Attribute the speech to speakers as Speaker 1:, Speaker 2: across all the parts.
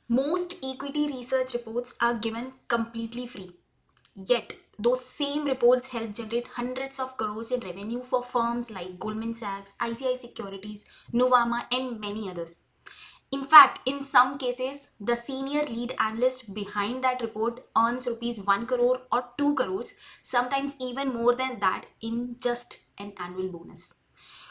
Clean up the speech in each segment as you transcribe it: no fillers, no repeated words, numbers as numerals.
Speaker 1: Most equity research reports are given completely free. Yet, those same reports help generate hundreds of crores in revenue for firms like Goldman Sachs, ICI Securities, Novama, and many others. In fact, in some cases, the senior lead analyst behind that report earns rupees 1 crore or 2 crores, sometimes even more than that in just an annual bonus.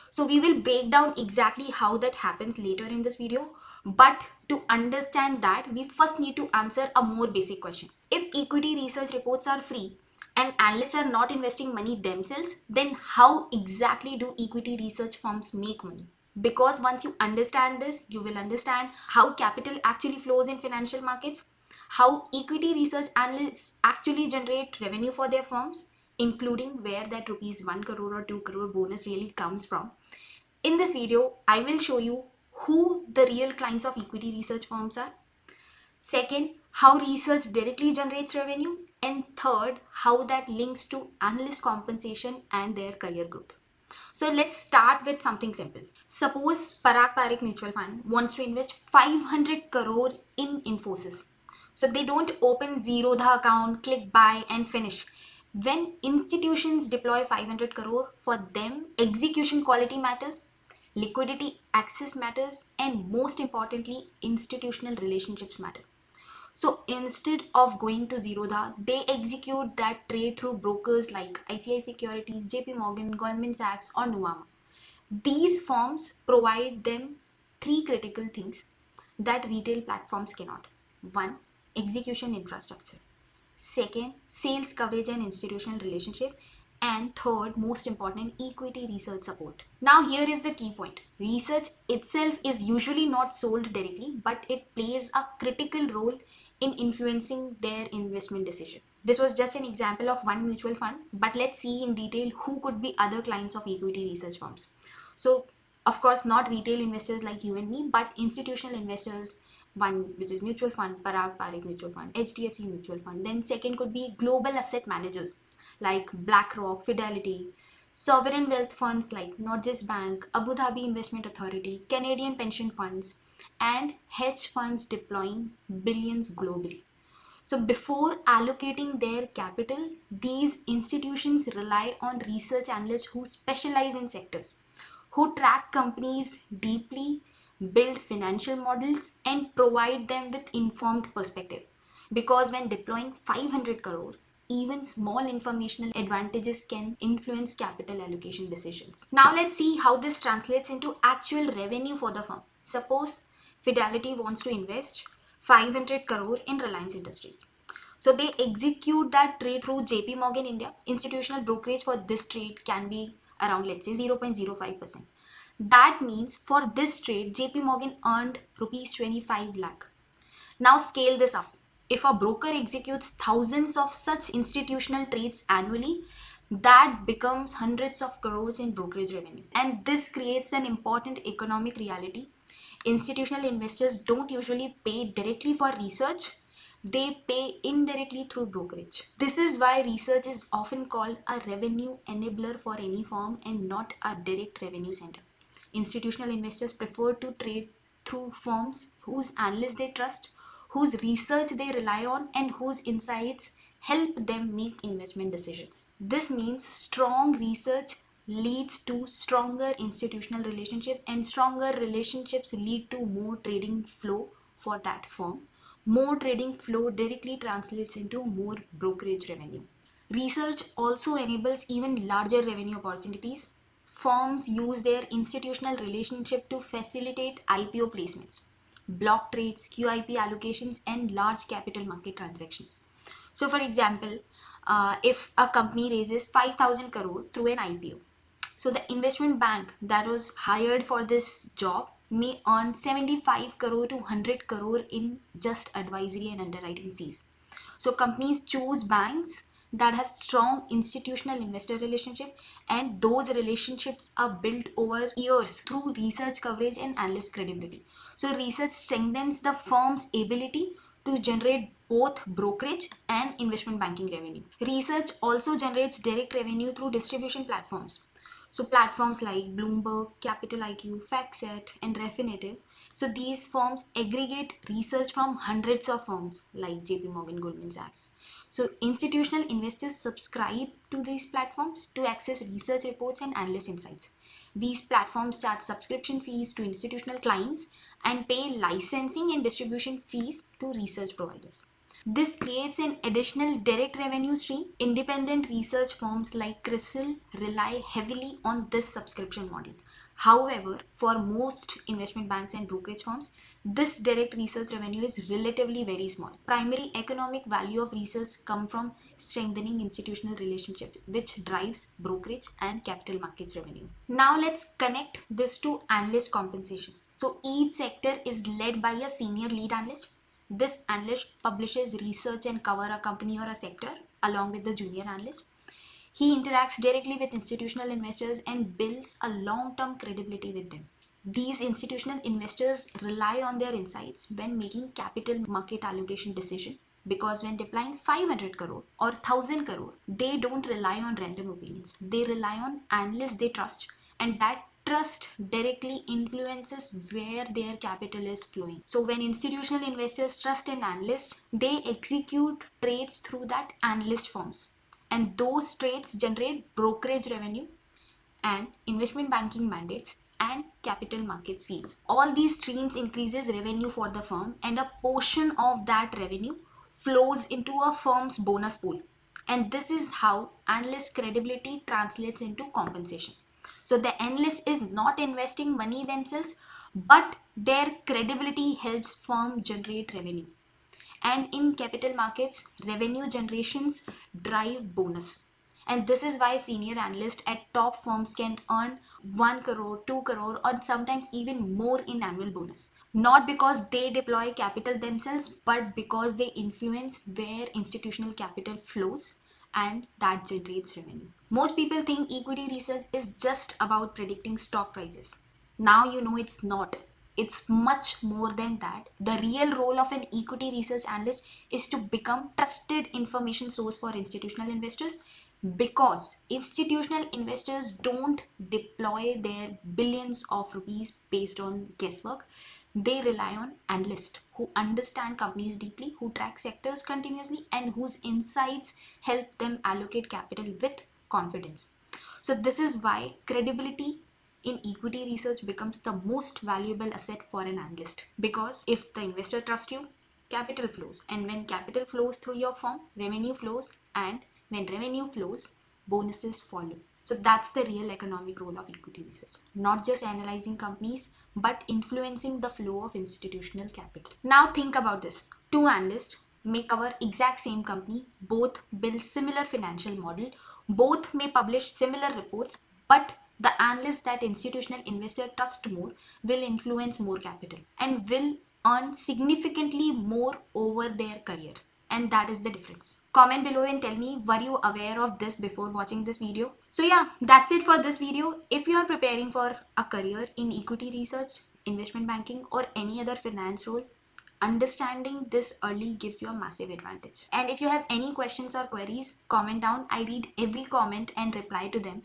Speaker 1: So we will break down exactly how that happens later in this video. But to understand that, we first need to answer a more basic question. If equity research reports are free and analysts are not investing money themselves, then how exactly do equity research firms make money? Because once you understand this, you will understand how capital actually flows in financial markets, how equity research analysts actually generate revenue for their firms, including where that rupees 1 crore or 2 crore bonus really comes from. In this video, I will show you who the real clients of equity research firms are. Second, how research directly generates revenue. And third, how that links to analyst compensation and their career growth. So let's start with something simple. Suppose Parag Parikh Mutual Fund wants to invest 500 crore in Infosys. So they don't open Zerodha account, click buy and finish. When institutions deploy 500 crore, for them, execution quality matters, liquidity access matters, and most importantly, institutional relationships matter. So instead of going to Zerodha, they execute that trade through brokers like ICI Securities, JP Morgan, Goldman Sachs, or Nuvama. These firms provide them three critical things that retail platforms cannot. One, execution infrastructure. Second, sales coverage and institutional relationship. And third, most important, equity research support. Now, here is the key point. Research itself is usually not sold directly, but it plays a critical role in influencing their investment decision. This was just an example of one mutual fund, but let's see in detail who could be other clients of equity research firms. So, of course, not retail investors like you and me, but institutional investors. One which is mutual fund, Parag Parikh Mutual Fund, HDFC Mutual Fund. Then second could be global asset managers like BlackRock, Fidelity, sovereign wealth funds like Norges Bank, Abu Dhabi Investment Authority, Canadian pension funds, and hedge funds deploying billions globally. So before allocating their capital, these institutions rely on research analysts who specialize in sectors, who track companies deeply, build financial models, and provide them with informed perspective. Because when deploying 500 crore, even small informational advantages can influence capital allocation decisions. Now let's see how this translates into actual revenue for the firm. Suppose Fidelity wants to invest 500 crore in Reliance Industries. So they execute that trade through JP Morgan India. Institutional brokerage for this trade can be around, let's say, 0.05%. That means for this trade, JP Morgan earned rupees 25 lakh. Now scale this up. If a broker executes thousands of such institutional trades annually, that becomes hundreds of crores in brokerage revenue. And this creates an important economic reality. Institutional investors don't usually pay directly for research, they pay indirectly through brokerage. This is why research is often called a revenue enabler for any firm and not a direct revenue center. Institutional investors prefer to trade through firms whose analysts they trust, whose research they rely on, and whose insights help them make investment decisions. This means strong research leads to stronger institutional relationship, and stronger relationships lead to more trading flow for that firm. More trading flow directly translates into more brokerage revenue. Research also enables even larger revenue opportunities. Firms use their institutional relationship to facilitate IPO placements, block trades, QIP allocations, and large capital market transactions. So, for example, if a company raises 5,000 crore through an IPO, so the investment bank that was hired for this job may earn 75 crore to 100 crore in just advisory and underwriting fees. So companies choose banks that have strong institutional investor relationship, and those relationships are built over years through research coverage and analyst credibility. So research strengthens the firm's ability to generate both brokerage and investment banking revenue. Research also generates direct revenue through distribution platforms. So platforms like Bloomberg, Capital IQ, FactSet, and Refinitiv. So these firms aggregate research from hundreds of firms like JP Morgan, Goldman Sachs. So institutional investors subscribe to these platforms to access research reports and analyst insights. These platforms charge subscription fees to institutional clients and pay licensing and distribution fees to research providers. This creates an additional direct revenue stream. Independent research firms like CRISIL rely heavily on this subscription model. However, for most investment banks and brokerage firms, this direct research revenue is relatively very small. Primary economic value of research comes from strengthening institutional relationships, which drives brokerage and capital markets revenue. Now let's connect this to analyst compensation. So each sector is led by a senior lead analyst. This analyst publishes research and cover a company or a sector along with the junior analyst. He interacts directly with institutional investors and builds a long-term credibility with them. These institutional investors rely on their insights when making capital market allocation decision, because when deploying 500 crore or 1000 crore, they don't rely on random opinions. They rely on analysts they trust, and that trust directly influences where their capital is flowing. So when institutional investors trust an analyst, they execute trades through that analyst firms, and those trades generate brokerage revenue and investment banking mandates and capital markets fees. All these streams increases revenue for the firm, and a portion of that revenue flows into a firm's bonus pool. And this is how analyst credibility translates into compensation. So the analyst is not investing money themselves, but their credibility helps firm generate revenue. And in capital markets, revenue generations drive bonus. And this is why senior analysts at top firms can earn 1 crore, 2 crore, or sometimes even more in annual bonus. Not because they deploy capital themselves, but because they influence where institutional capital flows, and that generates revenue. Most people think equity research is just about predicting stock prices. Now you know it's not. It's much more than that. The real role of an equity research analyst is to become trusted information source for institutional investors, because institutional investors don't deploy their billions of rupees based on guesswork. They rely on analysts who understand companies deeply, who track sectors continuously, and whose insights help them allocate capital with confidence. So this is why credibility in equity research becomes the most valuable asset for an analyst, because if the investor trusts you, capital flows, and when capital flows through your firm, revenue flows, and when revenue flows, bonuses follow. So that's the real economic role of equity research, not just analyzing companies but influencing the flow of institutional capital. Now think about this. Two analysts may cover exact same company, both build similar financial model, both may publish similar reports, but the analyst that institutional investor trust more will influence more capital and will earn significantly more over their career. And that is the difference. Comment below and tell me, were you aware of this before watching this video? So yeah, that's it for this video. If you are preparing for a career in equity research, investment banking, or any other finance role, understanding this early gives you a massive advantage. And if you have any questions or queries, comment down. I read every comment and reply to them.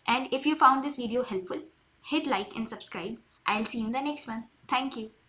Speaker 1: And if you found this video helpful, hit like and subscribe. I'll see you in the next one. Thank you.